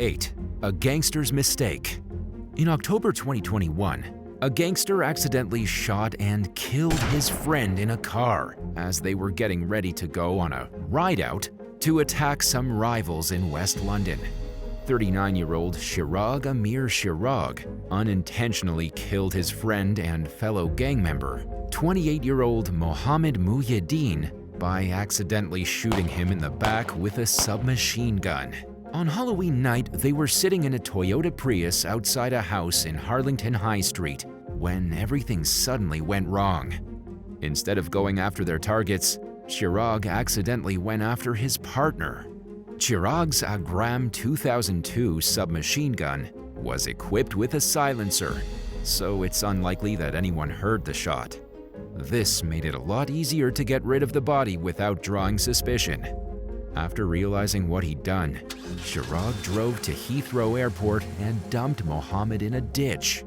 8. A gangster's mistake. In October 2021, a gangster accidentally shot and killed his friend in a car as they were getting ready to go on a ride-out to attack some rivals in West London. 39-year-old Chirag Amir Chirag unintentionally killed his friend and fellow gang member, 28-year-old Mohammed Muhyiddin, by accidentally shooting him in the back with a submachine gun. On Halloween night, they were sitting in a Toyota Prius outside a house in Harlington High Street when everything suddenly went wrong. Instead of going after their targets, Chirag accidentally went after his partner. Chirag's Agram 2002 submachine gun was equipped with a silencer, so it's unlikely that anyone heard the shot. This made it a lot easier to get rid of the body without drawing suspicion. After realizing what he'd done, Chirag drove to Heathrow Airport and dumped Mohammed in a ditch.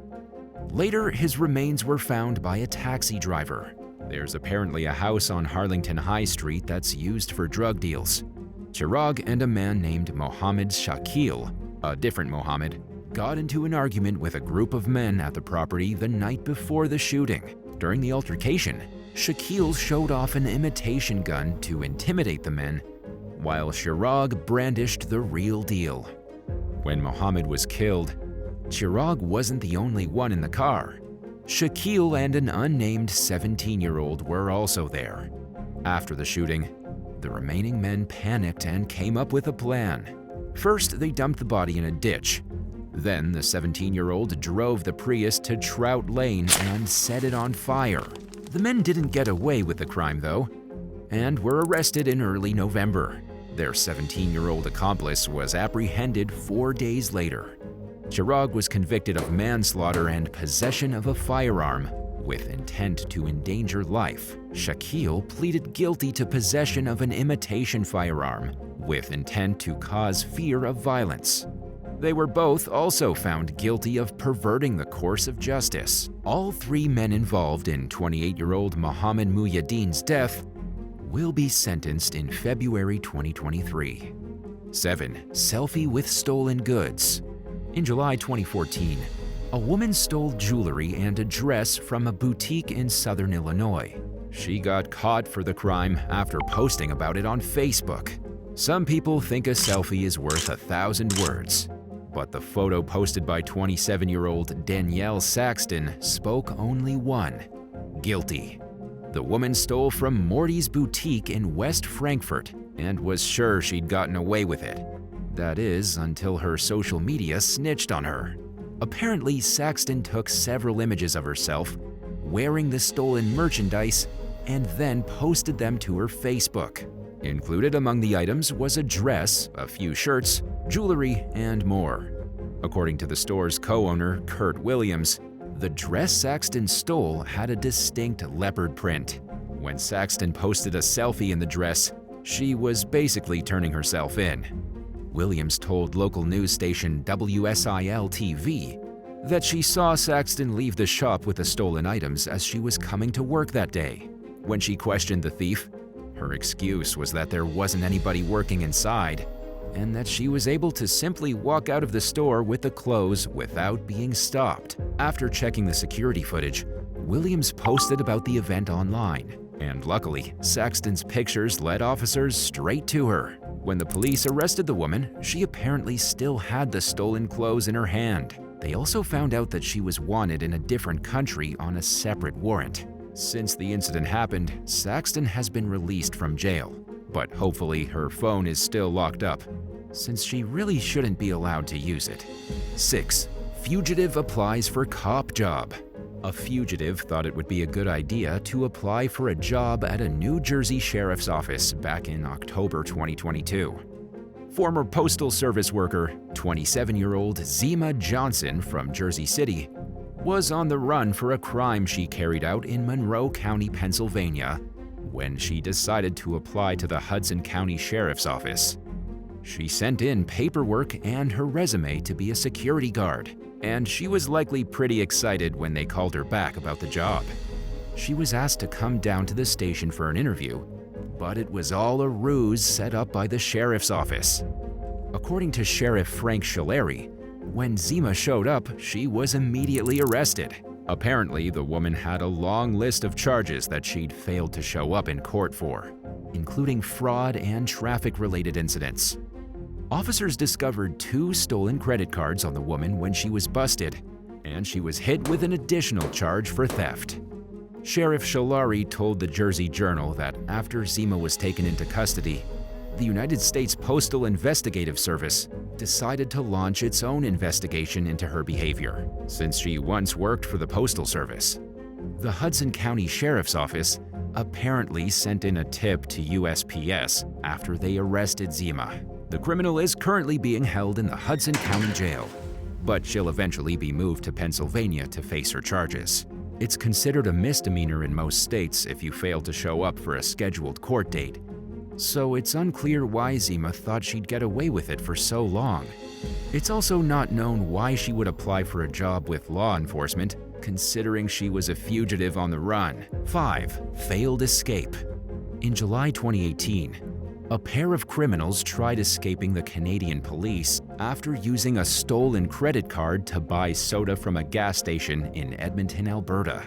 Later, his remains were found by a taxi driver. There's apparently a house on Harlington High Street that's used for drug deals. Chirag and a man named Mohammed Shakil, a different Mohammed, got into an argument with a group of men at the property the night before the shooting. During the altercation, Shakil showed off an imitation gun to intimidate the men, while Chirag brandished the real deal. When Mohammed was killed, Chirag wasn't the only one in the car. Shakil and an unnamed 17-year-old were also there. After the shooting, the remaining men panicked and came up with a plan. First, they dumped the body in a ditch. Then, the 17-year-old drove the Prius to Trout Lane and set it on fire. The men didn't get away with the crime, though, and were arrested in early November. Their 17-year-old accomplice was apprehended 4 days later. Chirag was convicted of manslaughter and possession of a firearm with intent to endanger life. Shakil pleaded guilty to possession of an imitation firearm with intent to cause fear of violence. They were both also found guilty of perverting the course of justice. All 3 men involved in 28-year-old Mohammed Muhyiddin's death will be sentenced in February 2023. 7. Selfie with stolen goods. In July 2014, a woman stole jewelry and a dress from a boutique in southern Illinois. She got caught for the crime after posting about it on Facebook. Some people think a selfie is worth 1,000 words, but the photo posted by 27-year-old Danielle Saxton spoke only one: guilty. The woman stole from Morty's boutique in West Frankfort and was sure she'd gotten away with it. That is, until her social media snitched on her. Apparently, Saxton took several images of herself wearing the stolen merchandise and then posted them to her Facebook. Included among the items was a dress, a few shirts, jewelry, and more. According to the store's co-owner, Kurt Williams, the dress Saxton stole had a distinct leopard print. When Saxton posted a selfie in the dress, she was basically turning herself in. Williams told local news station WSIL-TV that she saw Saxton leave the shop with the stolen items as she was coming to work that day. When she questioned the thief, her excuse was that there wasn't anybody working inside and that she was able to simply walk out of the store with the clothes without being stopped. After checking the security footage, Williams posted about the event online, and luckily, Saxton's pictures led officers straight to her. When the police arrested the woman, she apparently still had the stolen clothes in her hand. They also found out that she was wanted in a different country on a separate warrant. Since the incident happened, Saxton has been released from jail, but hopefully her phone is still locked up, since she really shouldn't be allowed to use it. 6. Fugitive applies for cop job. A fugitive thought it would be a good idea to apply for a job at a New Jersey sheriff's office back in October 2022. Former Postal Service worker, 27-year-old Zima Johnson from Jersey City, was on the run for a crime she carried out in Monroe County, Pennsylvania, when she decided to apply to the Hudson County Sheriff's Office. She sent in paperwork and her resume to be a security guard, and she was likely pretty excited when they called her back about the job. She was asked to come down to the station for an interview, but it was all a ruse set up by the sheriff's office. According to Sheriff Frank Sciolari, when Zima showed up, she was immediately arrested. Apparently, the woman had a long list of charges that she'd failed to show up in court for, including fraud and traffic-related incidents. Officers discovered 2 stolen credit cards on the woman when she was busted, and she was hit with an additional charge for theft. Sheriff Sciolari told the Jersey Journal that after Zima was taken into custody, the United States Postal Investigative Service decided to launch its own investigation into her behavior, since she once worked for the Postal Service. The Hudson County Sheriff's Office apparently sent in a tip to USPS after they arrested Zima. The criminal is currently being held in the Hudson County Jail, but she'll eventually be moved to Pennsylvania to face her charges. It's considered a misdemeanor in most states if you fail to show up for a scheduled court date, so it's unclear why Zima thought she'd get away with it for so long. It's also not known why she would apply for a job with law enforcement, considering she was a fugitive on the run. 5. Failed escape. In July 2018, a pair of criminals tried escaping the Canadian police after using a stolen credit card to buy soda from a gas station in Edmonton, Alberta.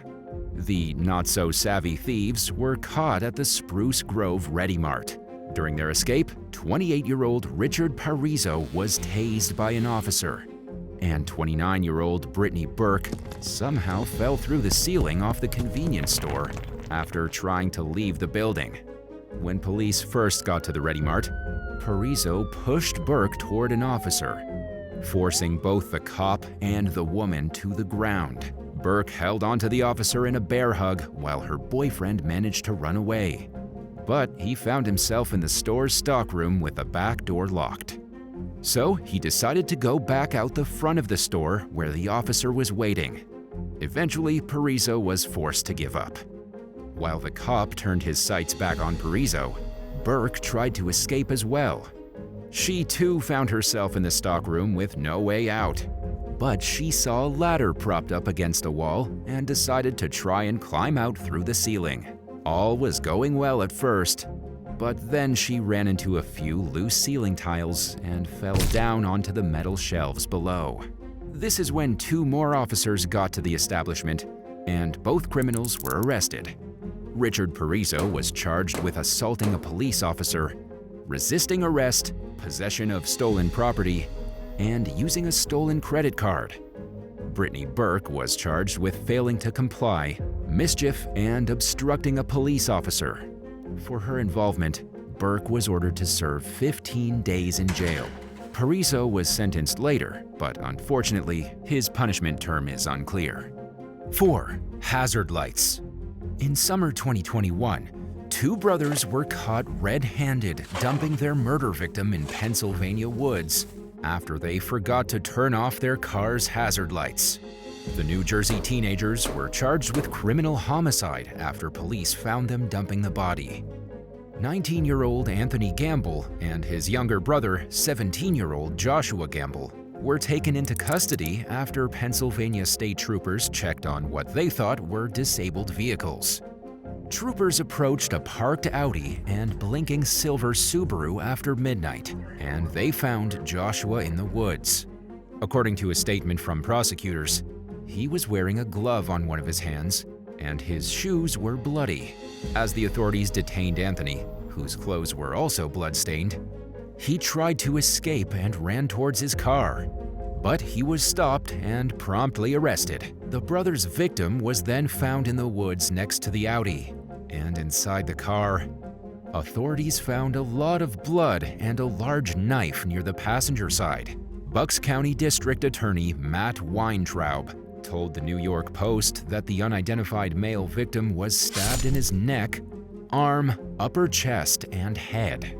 The not-so-savvy thieves were caught at the Spruce Grove Ready Mart. During their escape, 28-year-old Richard Parizo was tased by an officer, and 29-year-old Brittany Burke somehow fell through the ceiling off the convenience store after trying to leave the building. When police first got to the Ready Mart, Parizo pushed Burke toward an officer, forcing both the cop and the woman to the ground. Burke held onto the officer in a bear hug while her boyfriend managed to run away. But he found himself in the store's stockroom with the back door locked. So he decided to go back out the front of the store where the officer was waiting. Eventually, Parizo was forced to give up. While the cop turned his sights back on Parizo, Burke tried to escape as well. She too found herself in the stockroom with no way out. But she saw a ladder propped up against a wall and decided to try and climb out through the ceiling. All was going well at first, but then she ran into a few loose ceiling tiles and fell down onto the metal shelves below. This is when 2 more officers got to the establishment, and both criminals were arrested. Richard Parizo was charged with assaulting a police officer, resisting arrest, possession of stolen property, and using a stolen credit card. Brittany Burke was charged with failing to comply, mischief, and obstructing a police officer. For her involvement, Burke was ordered to serve 15 days in jail. Parizo was sentenced later, but unfortunately, his punishment term is unclear. 4. Hazard lights. In summer 2021, 2 brothers were caught red-handed dumping their murder victim in Pennsylvania woods after they forgot to turn off their car's hazard lights. The New Jersey teenagers were charged with criminal homicide after police found them dumping the body. 19-year-old Anthony Gamble and his younger brother, 17-year-old Joshua Gamble, were taken into custody after Pennsylvania state troopers checked on what they thought were disabled vehicles. Troopers approached a parked Audi and blinking silver Subaru after midnight, and they found Joshua in the woods. According to a statement from prosecutors, he was wearing a glove on one of his hands, and his shoes were bloody. As the authorities detained Anthony, whose clothes were also blood-stained, he tried to escape and ran towards his car, but he was stopped and promptly arrested. The brother's victim was then found in the woods next to the Audi, and inside the car, authorities found a lot of blood and a large knife near the passenger side. Bucks County District Attorney Matt Weintraub told the New York Post that the unidentified male victim was stabbed in his neck, arm, upper chest, and head.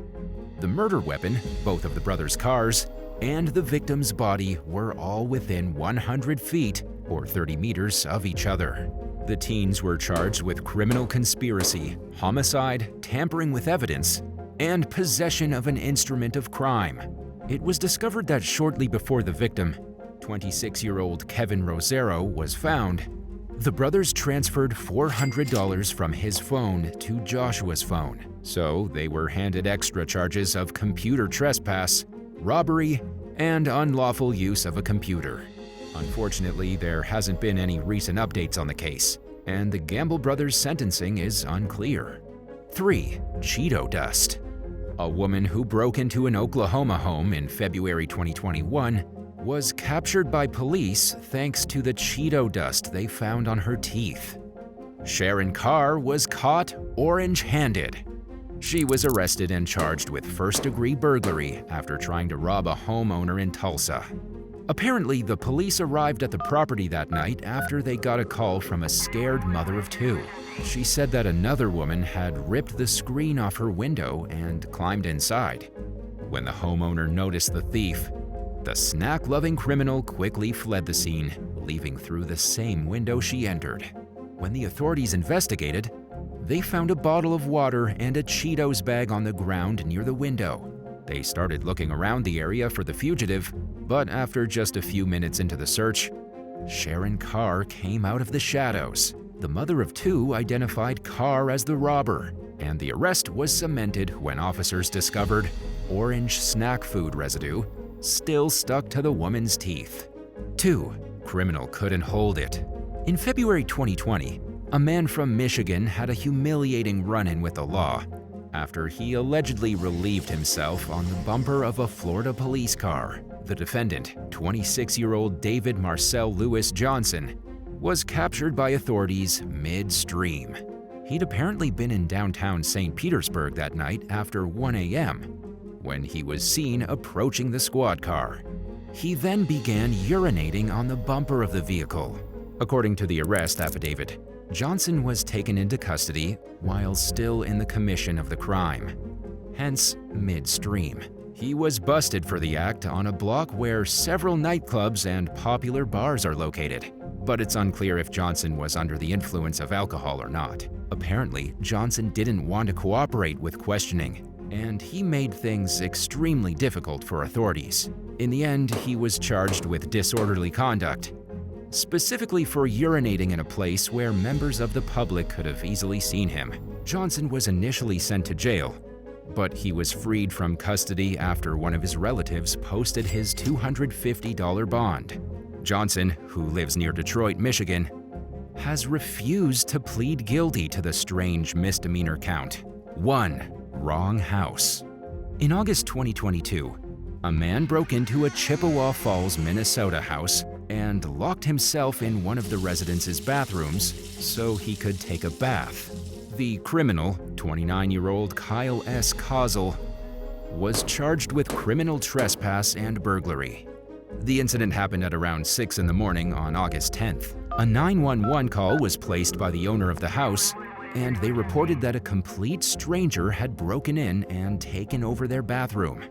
The murder weapon, both of the brothers' cars, and the victim's body were all within 100 feet or 30 meters of each other. The teens were charged with criminal conspiracy, homicide, tampering with evidence, and possession of an instrument of crime. It was discovered that shortly before the victim, 26-year-old Kevin Rosero, was found, the brothers transferred $400 from his phone to Joshua's phone, so they were handed extra charges of computer trespass robbery, and unlawful use of a computer. Unfortunately, there hasn't been any recent updates on the case, and the Gamble brothers' sentencing is unclear. 3. Cheeto Dust. A woman who broke into an Oklahoma home in February 2021 was captured by police thanks to the Cheeto dust they found on her teeth. Sharon Carr was caught orange-handed. She was arrested and charged with first-degree burglary after trying to rob a homeowner in Tulsa. Apparently, the police arrived at the property that night after they got a call from a scared mother of two. She said that another woman had ripped the screen off her window and climbed inside. When the homeowner noticed the thief, the snack-loving criminal quickly fled the scene, leaving through the same window she entered. When the authorities investigated, they found a bottle of water and a Cheetos bag on the ground near the window. They started looking around the area for the fugitive, but after just a few minutes into the search, Sharon Carr came out of the shadows. The mother of two identified Carr as the robber, and the arrest was cemented when officers discovered orange snack food residue still stuck to the woman's teeth. 2. Criminal couldn't hold it. In February 2020, a man from Michigan had a humiliating run-in with the law after he allegedly relieved himself on the bumper of a Florida police car. The defendant, 26-year-old David Marcel Lewis Johnson, was captured by authorities midstream. He'd apparently been in downtown St. Petersburg that night after 1 a.m. when he was seen approaching the squad car. He then began urinating on the bumper of the vehicle. According to the arrest affidavit, Johnson was taken into custody while still in the commission of the crime, hence midstream. He was busted for the act on a block where several nightclubs and popular bars are located, but it's unclear if Johnson was under the influence of alcohol or not. Apparently, Johnson didn't want to cooperate with questioning, and he made things extremely difficult for authorities. In the end, he was charged with disorderly conduct, specifically for urinating in a place where members of the public could have easily seen him. Johnson was initially sent to jail, but he was freed from custody after one of his relatives posted his $250 bond. Johnson, who lives near Detroit, Michigan, has refused to plead guilty to the strange misdemeanor count. 1. Wrong house. In August 2022, a man broke into a Chippewa Falls, Minnesota house and locked himself in one of the residents' bathrooms so he could take a bath. The criminal, 29-year-old Kyle S. Kozel, was charged with criminal trespass and burglary. The incident happened at around 6 in the morning on August 10th. A 911 call was placed by the owner of the house, and they reported that a complete stranger had broken in and taken over their bathroom.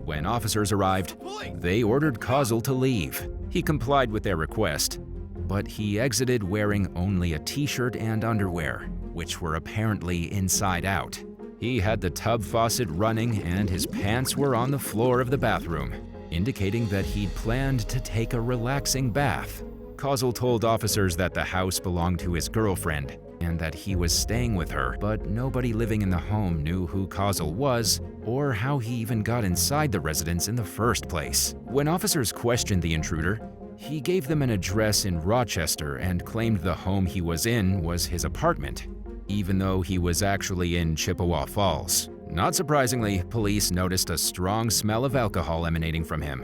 When officers arrived, they ordered Kozel to leave. He complied with their request, but he exited wearing only a t-shirt and underwear, which were apparently inside out. He had the tub faucet running and his pants were on the floor of the bathroom, indicating that he'd planned to take a relaxing bath. Kozel told officers that the house belonged to his girlfriend and that he was staying with her, but nobody living in the home knew who Kozel was or how he even got inside the residence in the first place. When officers questioned the intruder, he gave them an address in Rochester and claimed the home he was in was his apartment, even though he was actually in Chippewa Falls. Not surprisingly, police noticed a strong smell of alcohol emanating from him,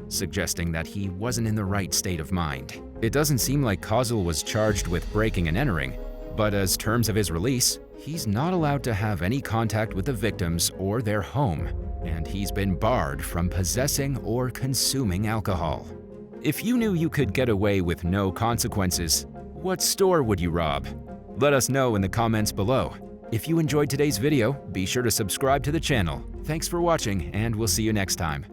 suggesting that he wasn't in the right state of mind. It doesn't seem like Kozel was charged with breaking and entering, but as terms of his release, he's not allowed to have any contact with the victims or their home, and he's been barred from possessing or consuming alcohol. If you knew you could get away with no consequences, what store would you rob? Let us know in the comments below. If you enjoyed today's video, be sure to subscribe to the channel. Thanks for watching, and we'll see you next time.